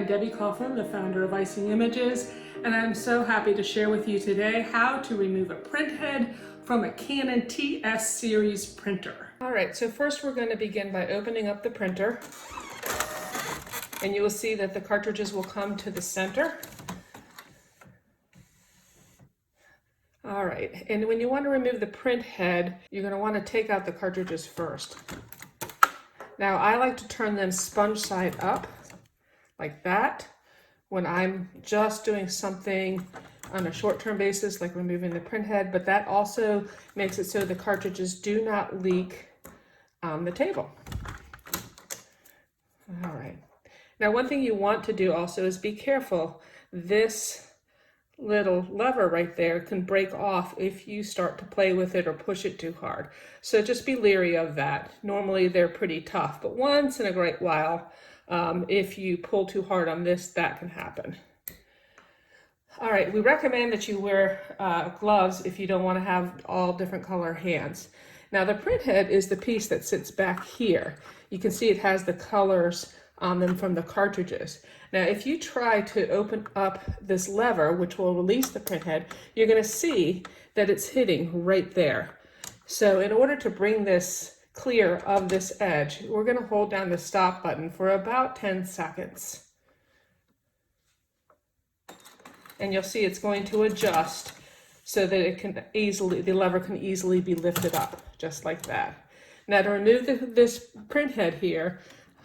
I'm Debbie Coughlin, the founder of Icing Images, and I'm so happy to share with you today how to remove a printhead from a Canon TS Series printer. All right, so first we're going to begin by opening up the printer, and you will see that the cartridges will come to the center. All right, and when you want to remove the print head, you're going to want to take out the cartridges first. Now, I like to turn them sponge side up, like that, when I'm just doing something on a short-term basis, like removing the print head, but that also makes it so the cartridges do not leak on the table. All right. Now, one thing you want to do also is be careful. This little lever right there can break off if you start to play with it or push it too hard. So just be leery of that. Normally they're pretty tough, but once in a great while, if you pull too hard on this, that can happen. All right, we recommend that you wear gloves if you don't want to have all different color hands. Now the print head is the piece that sits back here. You can see it has the colors on them from the cartridges. Now, if you try to open up this lever, which will release the print head, you're going to see that it's hitting right there. So in order to bring this clear of this edge, we're going to hold down the stop button for about 10 seconds. And you'll see it's going to adjust so that it can the lever can easily be lifted up, just like that. Now, to remove this print head here,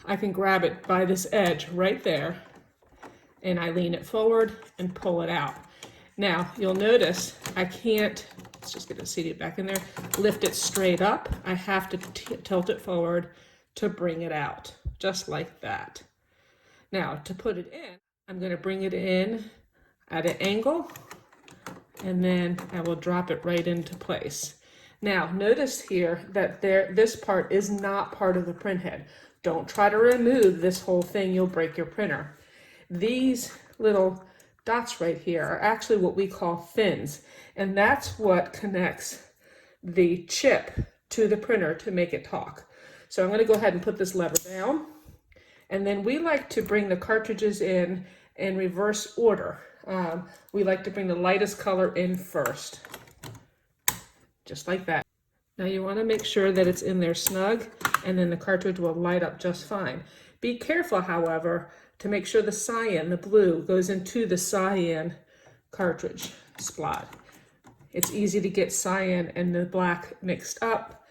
I can grab it by this edge right there, and I lean it forward and pull it out. Now, you'll notice I can't, let's just get it seated back in there, lift it straight up. I have to tilt it forward to bring it out, just like that. Now, to put it in, I'm going to bring it in at an angle, and then I will drop it right into place. Now, notice here that this part is not part of the print head. Don't try to remove this whole thing, you'll break your printer. These little dots right here are actually what we call fins, and that's what connects the chip to the printer to make it talk. So I'm going to go ahead and put this lever down, and then we like to bring the cartridges in reverse order. We like to bring the lightest color in first, just like that. Now you want to make sure that it's in there snug, and then the cartridge will light up just fine. Be careful, however, to make sure the cyan, the blue, goes into the cyan cartridge slot. It's easy to get cyan and the black mixed up,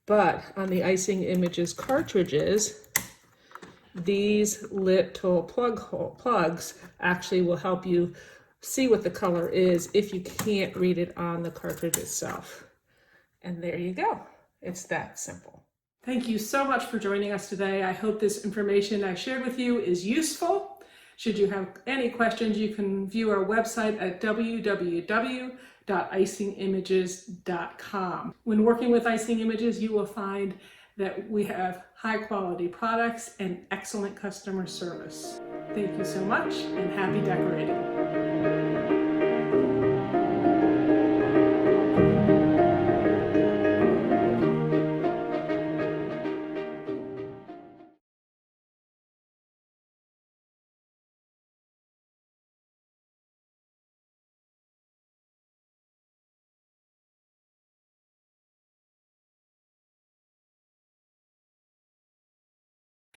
but on the Icing Images cartridges, these little plugs actually will help you see what the color is if you can't read it on the cartridge itself. And there you go. It's that simple. Thank you so much for joining us today. I hope this information I shared with you is useful. Should you have any questions, you can view our website at www.icingimages.com. When working with Icing Images, you will find that we have high quality products and excellent customer service. Thank you so much, and happy decorating.